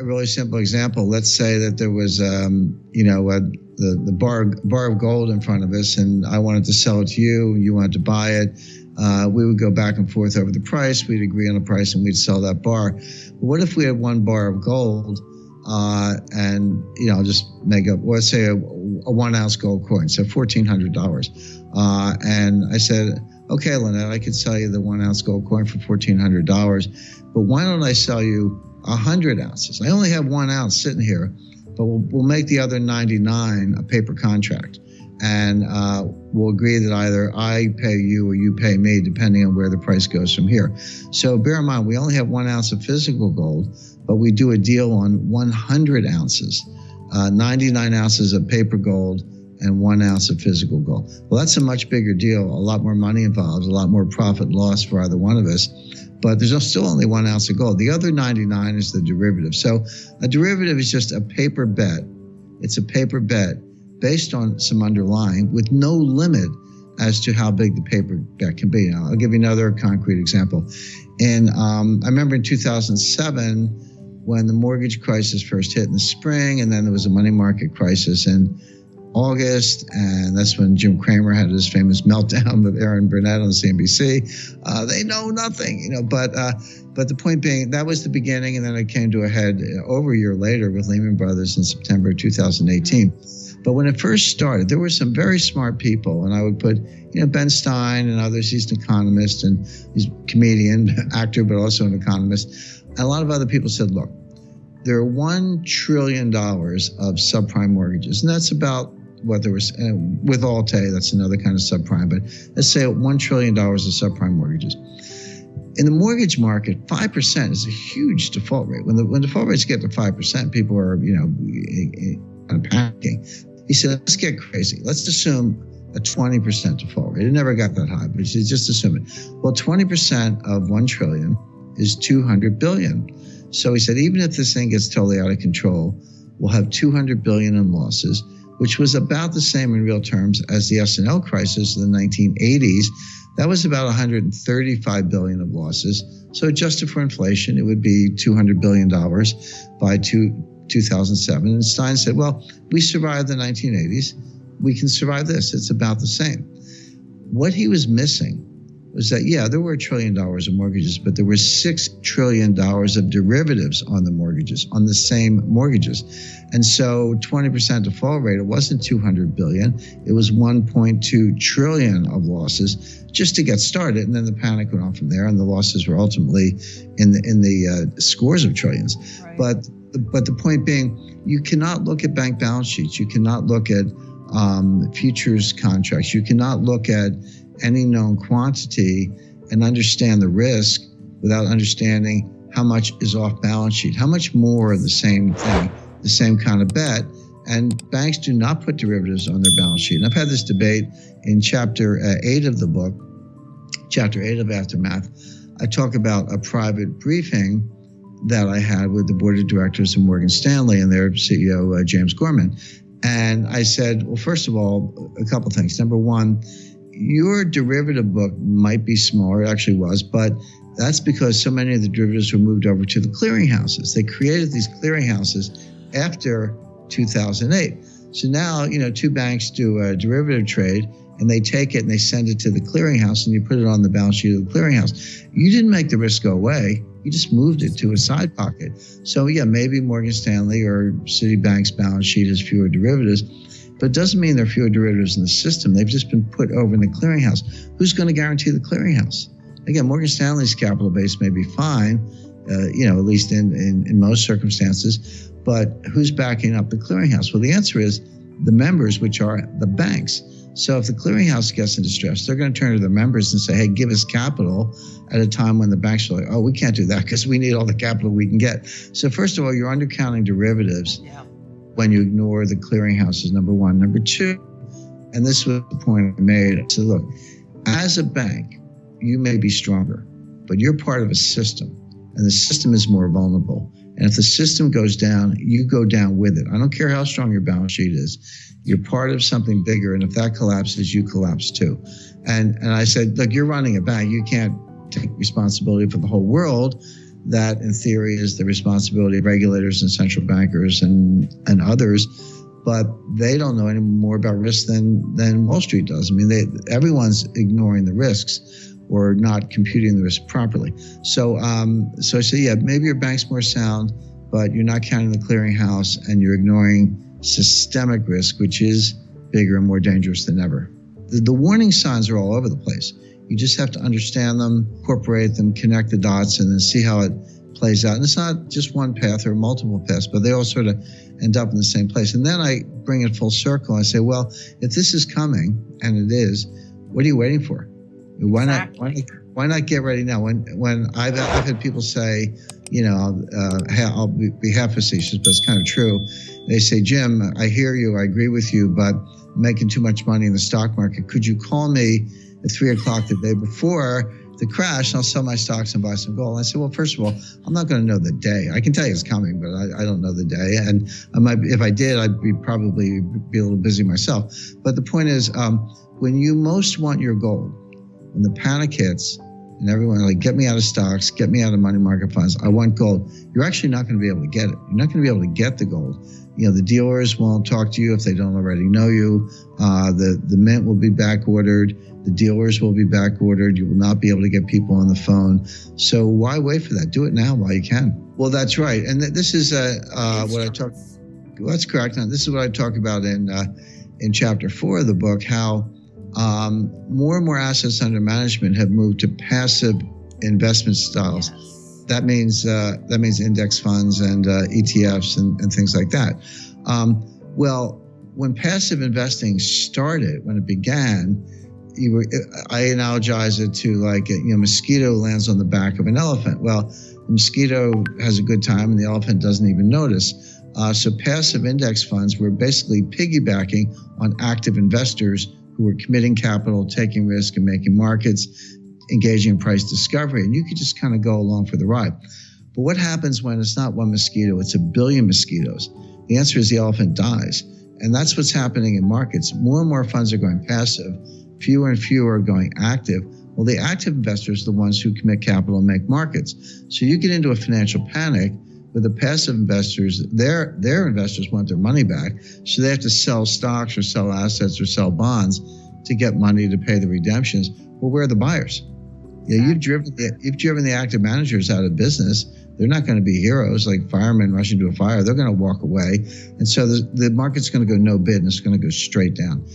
a really simple example. Let's say that there was, the bar of gold in front of us, and I wanted to sell it to you, you wanted to buy it. We would go back and forth over the price. We'd agree on a price, and we'd sell that bar. But what if we had one bar of gold, and I'll just make up, let's say a 1 ounce gold coin, so $1,400. And I said, okay, Lynette, I could sell you the 1 ounce gold coin for $1,400, but why don't I sell you 100 ounces? I only have 1 ounce sitting here, but we'll make the other 99 a paper contract. And we'll agree that either I pay you or you pay me, depending on where the price goes from here. So bear in mind, we only have 1 ounce of physical gold, but we do a deal on 100 ounces, 99 ounces of paper gold and 1 ounce of physical gold. Well, that's a much bigger deal, a lot more money involved, a lot more profit and loss for either one of us. But there's still only 1 ounce of gold. The other 99 is the derivative. So a derivative is just a paper bet. It's a paper bet based on some underlying with no limit as to how big the paper bet can be. Now, I'll give you another concrete example. And I remember in 2007, when the mortgage crisis first hit in the spring, and then there was a money market crisis in August, and that's when Jim Cramer had his famous meltdown with Aaron Burnett on CNBC. They know nothing, but the point being, that was the beginning, and then it came to a head over a year later with Lehman Brothers in September 2018. But when it first started, there were some very smart people, and I would put, Ben Stein and others. He's an economist and he's a comedian, actor, but also an economist. And a lot of other people said, look, there are $1 trillion of subprime mortgages, and that's about what there was with Alt-A. That's another kind of subprime, but let's say $1 trillion of subprime mortgages. In the mortgage market, 5% is a huge default rate. When default rates get to 5%, people are, kind of panicking. He said, let's get crazy. Let's assume a 20% default rate. It never got that high, but he said, just assume it. Well, 20% of 1 trillion is 200 billion. So he said, even if this thing gets totally out of control, we'll have 200 billion in losses, which was about the same in real terms as the S&L crisis of the 1980s. That was about 135 billion of losses. So adjusted for inflation, it would be $200 billion by 2007. And Stein said, well, we survived the 1980s. We can survive this. It's about the same. What he was missing was that, there were $1 trillion of mortgages, but there were $6 trillion of derivatives on the mortgages, on the same mortgages. And so 20% default rate, it wasn't 200 billion, it was 1.2 trillion of losses just to get started. And then the panic went on from there, and the losses were ultimately in the scores of trillions. Right. But the point being, you cannot look at bank balance sheets. You cannot look at futures contracts. You cannot look at any known quantity and understand the risk without understanding how much is off balance sheet, how much more of the same thing, the same kind of bet. And banks do not put derivatives on their balance sheet. And I've had this debate in chapter 8 of the book, chapter 8 of Aftermath. I talk about a private briefing that I had with the board of directors of Morgan Stanley and their CEO, James Gorman. And I said, well, first of all, a couple things. Number one, your derivative book might be smaller, it actually was, but that's because so many of the derivatives were moved over to the clearinghouses. They created these clearinghouses after 2008. So now, two banks do a derivative trade, and they take it and they send it to the clearinghouse, and you put it on the balance sheet of the clearinghouse. You didn't make the risk go away. You just moved it to a side pocket. So maybe Morgan Stanley or Citibank's balance sheet has fewer derivatives, but it doesn't mean there are fewer derivatives in the system. They've just been put over in the clearinghouse. Who's going to guarantee the clearinghouse? Again, Morgan Stanley's capital base may be fine, at least in most circumstances, but who's backing up the clearinghouse? Well, the answer is the members, which are the banks. So if the clearinghouse gets in distress, they're going to turn to their members and say, hey, give us capital, at a time when the banks are like, oh, we can't do that because we need all the capital we can get. So first of all, you're undercounting derivatives when you ignore the clearinghouses, number one. Number two, and this was the point I made, I said, look, as a bank, you may be stronger, but you're part of a system, and the system is more vulnerable. And if the system goes down, you go down with it. I don't care how strong your balance sheet is. You're part of something bigger, and if that collapses, you collapse too. And I said, look, you're running a bank. You can't take responsibility for the whole world. that in theory is the responsibility of regulators and central bankers and others, but they don't know any more about risk than Wall Street does. I mean, everyone's ignoring the risks or not computing the risk properly. So I say, yeah, maybe your bank's more sound, but you're not counting the clearinghouse and you're ignoring systemic risk, which is bigger and more dangerous than ever. The warning signs are all over the place. You just have to understand them, incorporate them, connect the dots, and then see how it plays out. And it's not just one path or multiple paths, but they all sort of end up in the same place. And then I bring it full circle. I say, well, if this is coming, and it is, what are you waiting for? Why not get ready now? When I've had people say, you know, I'll be half facetious, but it's kind of true. They say, Jim, I hear you, I agree with you, but I'm making too much money in the stock market. Could you call me at 3 o'clock the day before the crash, and I'll sell my stocks and buy some gold? And I said, well, first of all, I'm not going to know the day. I can tell you it's coming, but I don't know the day. And if I did, I'd probably be a little busy myself. But the point is, when you most want your gold, when the panic hits, and everyone like, get me out of stocks, get me out of money market funds, I want gold, you're actually not going to be able to get it. You're not going to be able to get the gold. You know, the dealers won't talk to you if they don't already know you. The mint will be back ordered. The dealers will be back ordered. You will not be able to get people on the phone. So why wait for that? Do it now while you can. Well, that's right. And this is what I talk. Well, that's correct. Now, this is what I talk about in chapter 4 of the book, how more and more assets under management have moved to passive investment styles. Yes. That means index funds and ETFs and things like that. Well, when passive investing started, when it began, I analogize it to like a mosquito lands on the back of an elephant. Well, the mosquito has a good time and the elephant doesn't even notice. So passive index funds were basically piggybacking on active investors who were committing capital, taking risk, and making markets, engaging in price discovery. And you could just kind of go along for the ride. But what happens when it's not one mosquito, it's a billion mosquitoes? The answer is the elephant dies. And that's what's happening in markets. More and more funds are going passive. Fewer and fewer are going active. Well, the active investors are the ones who commit capital and make markets. So you get into a financial panic with the passive investors. Their investors want their money back. So they have to sell stocks or sell assets or sell bonds to get money to pay the redemptions. Well, where are the buyers? Yeah, you've driven the active managers out of business. They're not going to be heroes like firemen rushing to a fire. They're going to walk away. And so the market's going to go no bid and it's going to go straight down.